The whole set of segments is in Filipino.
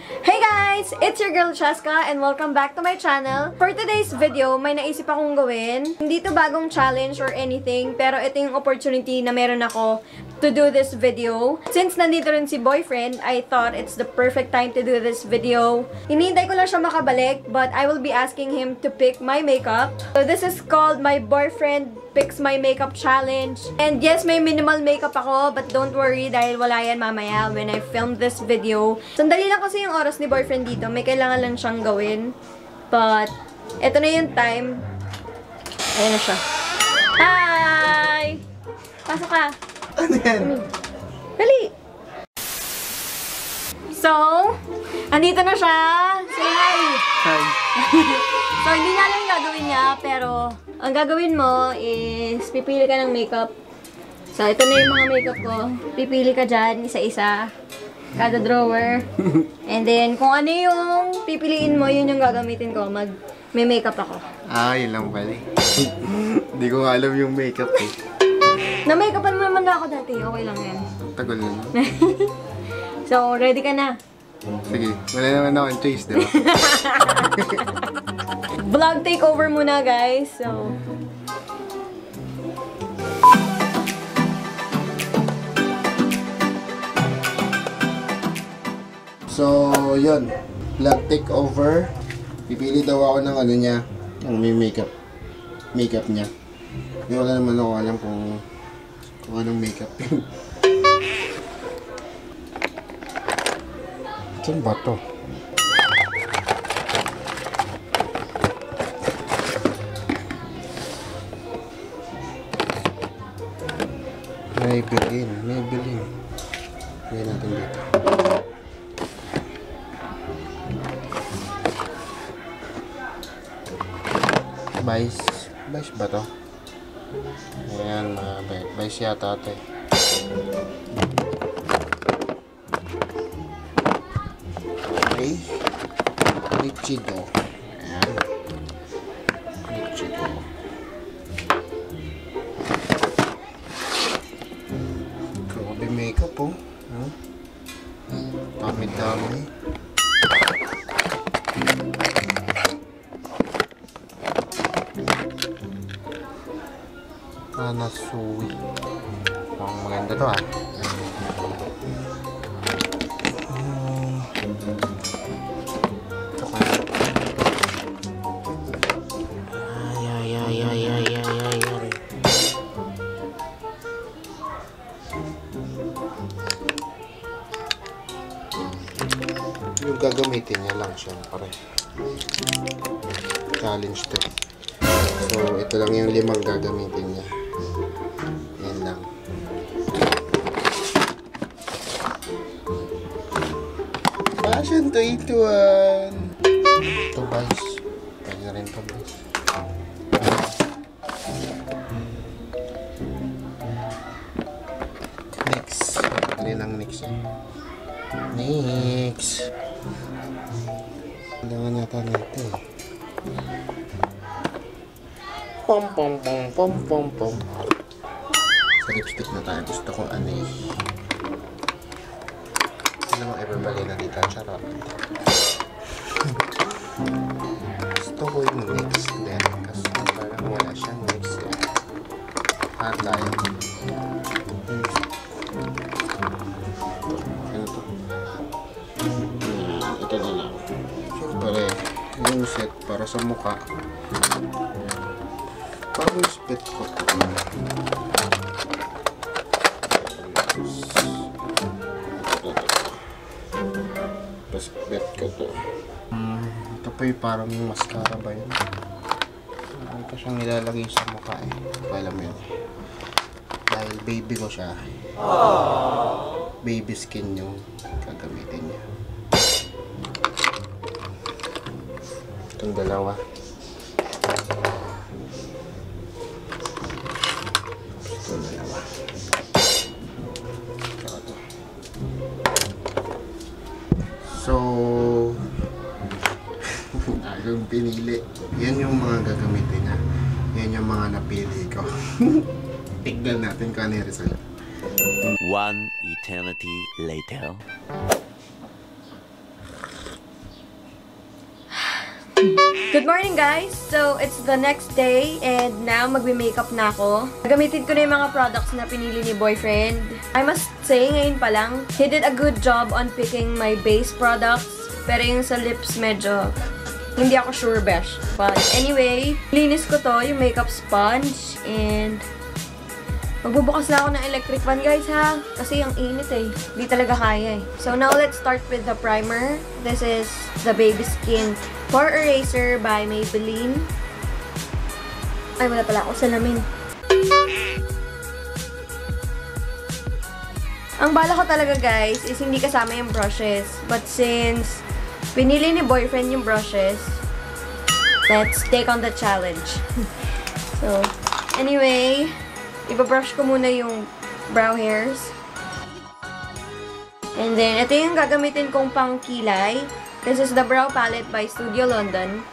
Hey guys! It's your girl Cheska and welcome back to my channel. For today's video, may naisip akong gawin. Hindi to bagong challenge or anything, pero ito yung opportunity na meron ako to do this video. Since nandito rin si boyfriend, I thought it's the perfect time to do this video. Hinihintay ko lang siya makabalik, but I will be asking him to pick my makeup. So this is called my boyfriend picks my makeup challenge. And yes, may minimal makeup ako, but don't worry dahil wala yan mamaya when I filmed this video. Sandali lang kasi yung oras ni boyfriend dito. May kailangan lang siyang gawin. But, eto na yung time. Ayan na siya. Hi! Pasok ka. Ano yan? Dali! So, andito na siya. Say hi! Hi. So, hindi na lang yung gagawin niya, pero ang gagawin mo is pipili ka ng makeup. So, ito na yung mga makeup ko. Pipili ka dyan, isa-isa. Kada drawer. And then, kung ano yung pipiliin mo, yun yung gagamitin ko. May makeup ako. Ah, yun lang pala. Hindi ko nga alam yung makeup eh. Na-makeupan mo naman na ako dati. Okay lang yan. Tagal na. So, ready ka na? Sige, wala naman akong choice, diba? Vlog takeover muna, guys. So, yun. Vlog takeover. Pipili daw ako ng ano niya. Yung may makeup. Makeup niya. Hindi wala naman ako alam kung anong makeup yun. Saan ba to? Maybelline. Lagyan natin dito. Vice ba to? Ayan, Vice yata ito eh. Okay. Eyeshadow. Ayan. Eyeshadow. Grabe makeup oh. Dami-dami. Panasuwi. Ang maganda to ah. Yung gagamitin niya lang syempre. Challenge to. So, ito lang yung 5 gagamitin niya. Yan lang. Fashion to ituan. Ito guys. Pwede na rin ito guys. Next. Ano lang next eh. Next. Kailangan natin ito eh. Pom. Sa lipstick na tayo. Gusto ko ano eh. Ano mo everybody na dito. Charot. Gusto ko yung mix din. Kasi parang wala siyang mix eh. Hard tayo. Ano to? Ito na lang. Siyempre, yung set para sa mukha. Parang split ko ito. Split ko ito. Ito pa yung parang mascara ba yun? Ito siyang nilalagay sa mukha eh. Alam mo yun. Dahil baby ko siya. Baby skin yung gagamitin niya. Itong dalawa. So, agong pinili. Yan yung mga gagamitin niya. Yan yung mga napili ko. Tignan natin kung ano yung result. One eternity later. Good morning, guys! So, it's the next day and now magbe-makeup na ako. Gagamitin ko na yung mga products na pinili ni boyfriend. I must say, ngayon pa lang, he did a good job on picking my base products. Pero yung sa lips, medyo hindi ako sure, besh. But anyway, linis ko to, yung makeup sponge. And magbubukas na ako ng electric fan, guys, ha? Kasi ang init eh. Hindi talaga kaya eh. So now, let's start with the primer. This is the Baby Skin Pore Eraser by Maybelline. Ay, wala pala ako salamin. Ang bala ko talaga, guys, is hindi kasama yung brushes. But since pinili ni boyfriend yung brushes, let's take on the challenge. So, anyway, ibabrush ko muna yung brow hairs. And then, ito yung gagamitin kong pang kilay. This is the Brow Palette by Studio London.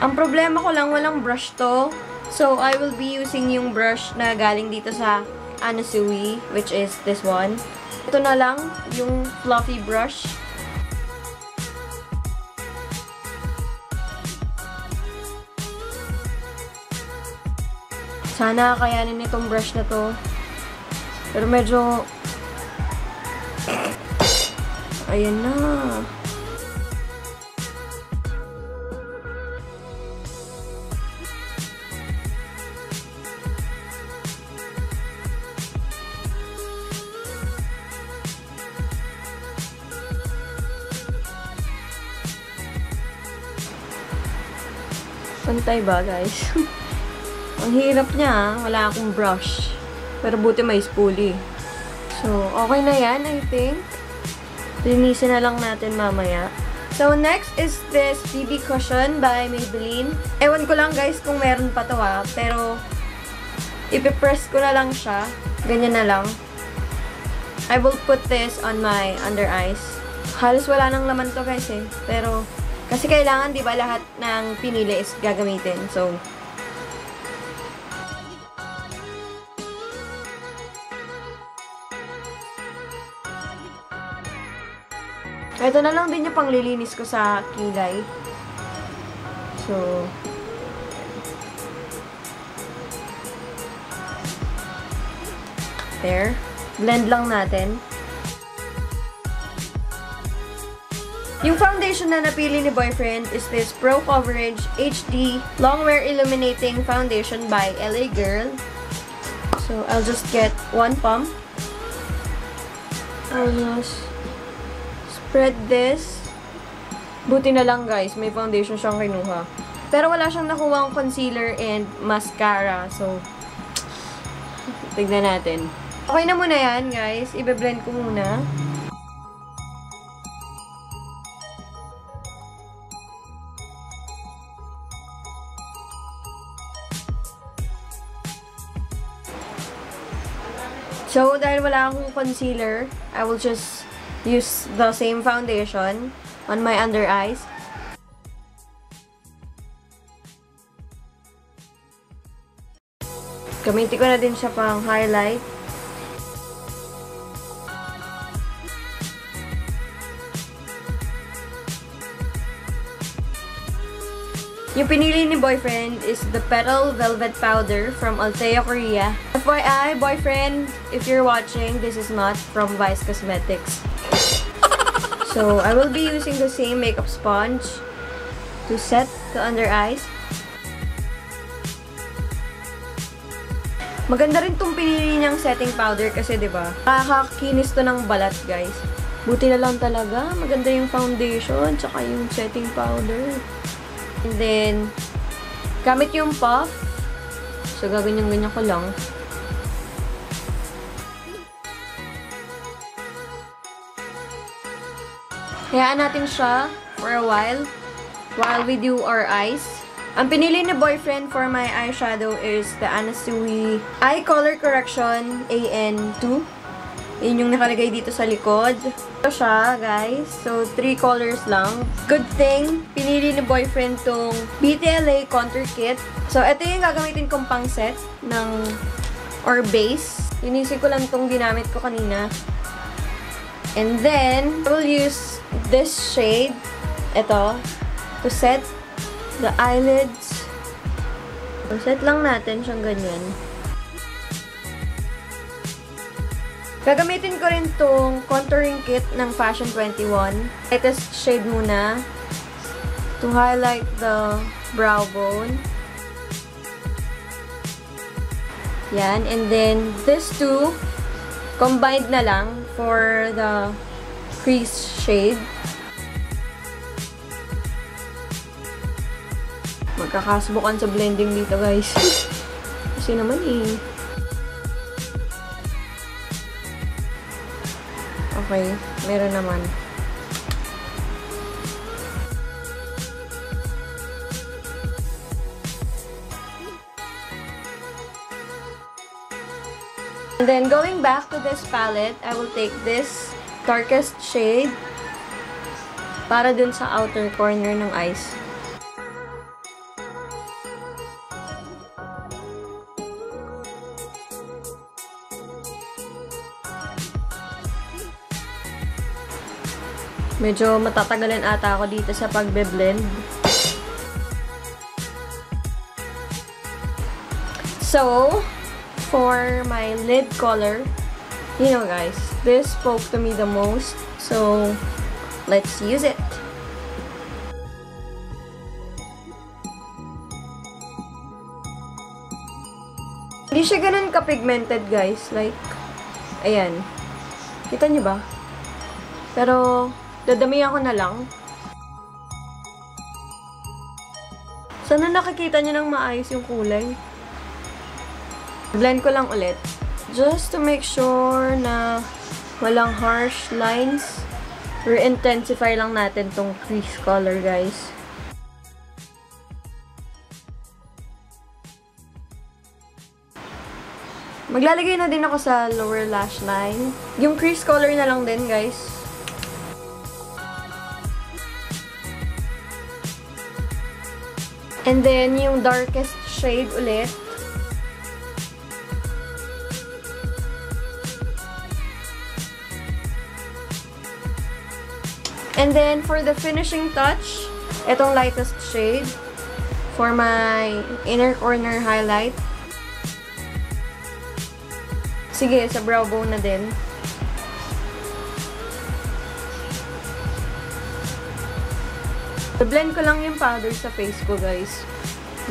Ang problema ko lang, walang brush to. So, I will be using yung brush na galing dito sa Anasui, which is this one. Ito na lang, yung fluffy brush. Sana kayanin itong brush na to. Pero medyo ayan na. Pantay ba, guys? Ang hirap niya, wala akong brush. Pero buti may spoolie. So, okay na yan, I think. Linisin na lang natin mamaya. So, next is this BB Cushion by Maybelline. Ewan ko lang, guys, kung meron pa to, ha. Pero, ipipress ko na lang siya. Ganyan na lang. I will put this on my under eyes. Halos wala nang laman to, guys, eh. Pero, kasi kailangan, di ba, lahat ng pinili is gagamitin. So, ito na lang din yung panglilinis ko sa kilay. So, there. Blend lang natin. Yung foundation na napili ni boyfriend is this Pro Coverage HD Longwear Illuminating Foundation by LA Girl. So, I'll just get one pump. I'll just spread this. Buti na lang, guys, may foundation siyang kinuha. Pero wala siyang nakuwang concealer and mascara. So, tignan natin. Okay na muna yan, guys. Ibe-blend ko muna. So, dahil wala akong concealer, I will just use the same foundation on my under eyes. Gamitin ko na din siya pang highlight. Yung pinili ni boyfriend is the Petal Velvet Powder from Althea, Korea. FYI, boyfriend, if you're watching, this is not from Vice Cosmetics. So, I will be using the same makeup sponge to set the under eyes. Maganda rin tong pinili niyang setting powder kasi, diba, nakakakinis to ng balat, guys. Buti na lang talaga. Maganda yung foundation, tsaka yung setting powder. And then, gamit yung puff. So, gaganyan-ganyan ko lang. Hayaan natin siya for a while we do our eyes. Ang pinili ni boyfriend for my eyeshadow is the Anasui Eye Color Correction AN2. Yun yung nakalagay dito sa likod. Ito siya, guys. So, 3 colors lang. Good thing, pinili ni boyfriend tong BTLA Contour Kit. So, ito yung gagamitin kong pang set ng, or base. Inisip ko lang tong ginamit ko kanina. And then, I will use this shade, ito, to set. the eyelids. Set lang natin siyang ganyan. Gagamitin ko rin tong contouring kit ng Fashion 21. Lightest shade muna to highlight the brow bone. Yan. And then, this two, combined na lang for the crease shade. Magkakasubukan sa blending dito, guys. Kasi naman eh. Okay, meron naman. And then, going back to this palette, I will take this darkest shade para dun sa outer corner ng eyes. Medyo matatagalan ata ako dito sa pagbe-blend. So, for my lid color, you know guys, this spoke to me the most. So, let's use it. Hindi siya ganun ka-pigmented guys. Like, ayan. Kita nyo ba? Pero, dadamihan ko na lang. Sana nakikita nyo ng maayos yung kulay. Blend ko lang ulit. Just to make sure na walang harsh lines. Re-intensify lang natin tong crease color, guys. Maglalagay na din ako sa lower lash line. Yung crease color na lang din, guys. And then, yung darkest shade ulit. And then, for the finishing touch, itong lightest shade for my inner corner highlight. Sige, sa brow bone na din. I-blend ko lang yung powder sa face ko, guys.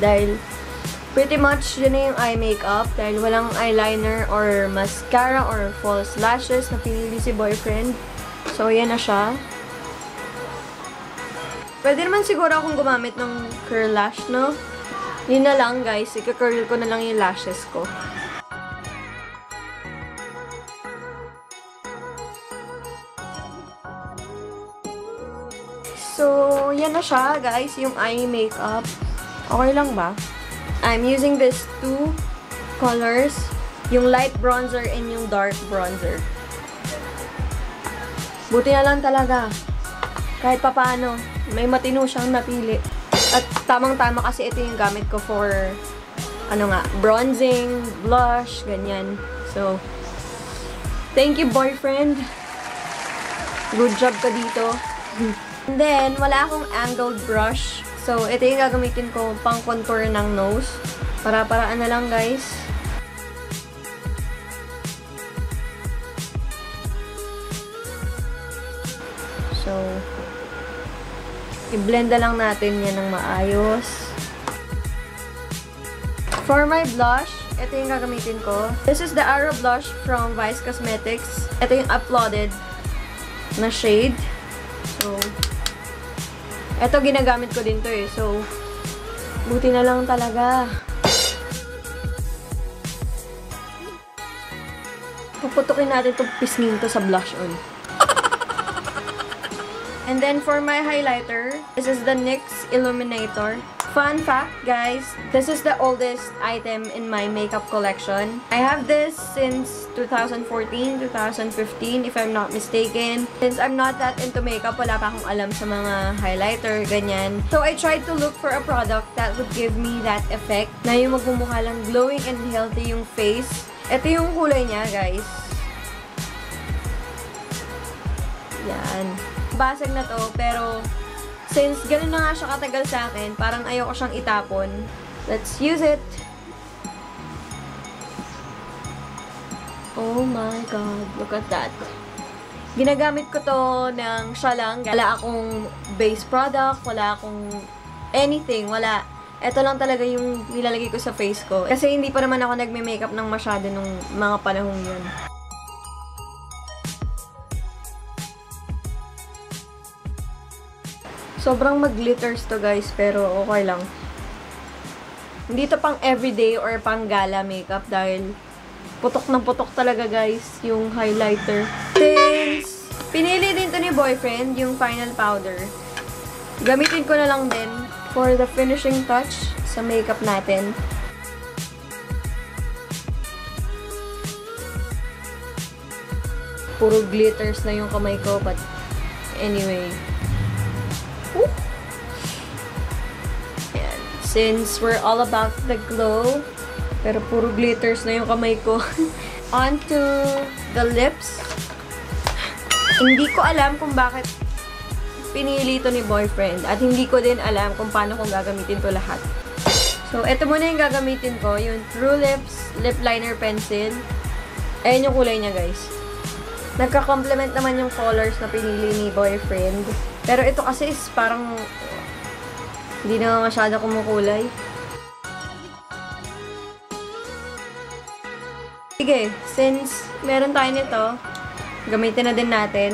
Dahil, pretty much, yun na yung eye makeup. Dahil walang eyeliner or mascara or false lashes na pinili si boyfriend. So, yan na siya. Pwede naman siguro akong gumamit ng curl lash, no? Yun na lang, guys. Ika-curl ko na lang yung lashes ko. So, yan na siya, guys, yung eye makeup. Okay lang ba? I'm using these two colors, yung light bronzer and yung dark bronzer. Buti na lang talaga. Kahit papaano, may matino siyang napili. At tamang-tama kasi ito yung gamit ko for, bronzing, blush, ganyan. So, thank you, boyfriend. Good job ka dito. And then, wala akong angled brush. So, ito yung gagamitin ko pang contour ng nose. Para-paraan na lang, guys. So, i-blend na lang natin yan ng maayos. For my blush, ito yung gagamitin ko. This is the Arrow Blush from Vice Cosmetics. Ito yung uploaded na shade. So, ito, ginagamit ko din to eh. So, buti na lang talaga. Puputukin natin itong pisngin to sa blush on. And then, for my highlighter, this is the NYX Illuminator. Fun fact, guys, this is the oldest item in my makeup collection. I have this since 2014, 2015, if I'm not mistaken. Since I'm not that into makeup, wala pa akong alam sa mga highlighter, ganyan. So, I tried to look for a product that would give me that effect, na yung magmumukha lang glowing and healthy yung face. Ito yung kulay niya, guys. Yan. Basag na to, pero since ganun na nga siya katagal sa akin, parang ayoko siyang itapon. Let's use it! Oh my God, look at that. Ginagamit ko to ng siya lang. Wala akong base product, wala akong anything, wala. Ito lang talaga yung nilalagay ko sa face ko. Kasi hindi pa naman ako nagme-makeup ng masyado nung mga panahong yun. Sobrang mag-glitters to guys, pero okay lang. Hindi to pang everyday or pang gala makeup dahil putok ng putok talaga guys yung highlighter. Since pinili din to ni boyfriend yung final powder, gamitin ko na lang din for the finishing touch sa makeup natin. Puro glitters na yung kamay ko, but anyway. Woo! Ayan. Since we're all about the glow, pero puro glitters na yung kamay ko. Onto the lips. Hindi ko alam kung bakit pinili to ni boyfriend. At hindi ko din alam kung paano kong gagamitin to lahat. So, ito muna yung gagamitin ko. Yung True Lips Lip Liner Pencil. Ayan yung kulay niya, guys. Nagka-complement naman yung colors na pinili ni boyfriend. Pero ito kasi is parang hindi na masyado kumukulay. Sige, since meron tayo nito, gamitin na din natin.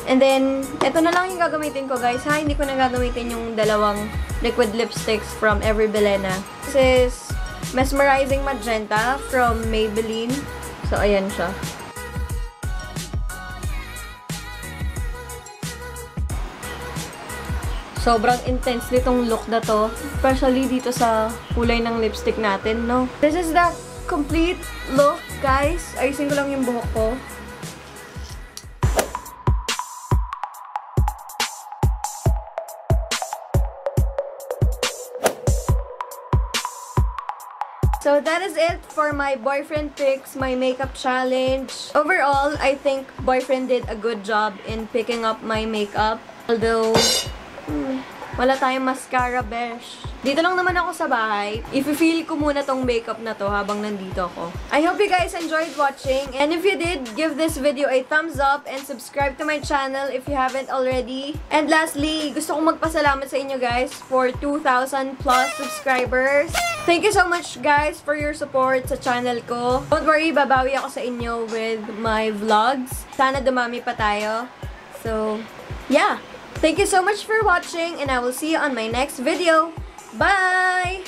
And then, ito na lang yung gagamitin ko guys ha. Hindi ko na gagamitin yung dalawang liquid lipsticks from Every Belena. This is Mesmerizing Magenta from Maybelline. So, ayan siya. Sobrang intense nitong look na to. Especially dito sa kulay ng lipstick natin, no? This is the complete look, guys. Ayusin ko lang yung buhok ko. So that is it for my boyfriend picks, my makeup challenge. Overall, I think boyfriend did a good job in picking up my makeup. Although, wala tayong mascara, besh. Dito lang naman ako sa bahay. I-feel ko muna tong makeup na to habang nandito ako. I hope you guys enjoyed watching. And if you did, give this video a thumbs up and subscribe to my channel if you haven't already. And lastly, gusto kong magpasalamat sa inyo guys for 2,000 plus subscribers. Thank you so much guys for your support sa channel ko. Don't worry, babawi ako sa inyo with my vlogs. Sana dumami pa tayo. So, yeah. Thank you so much for watching and I will see you on my next video. Bye!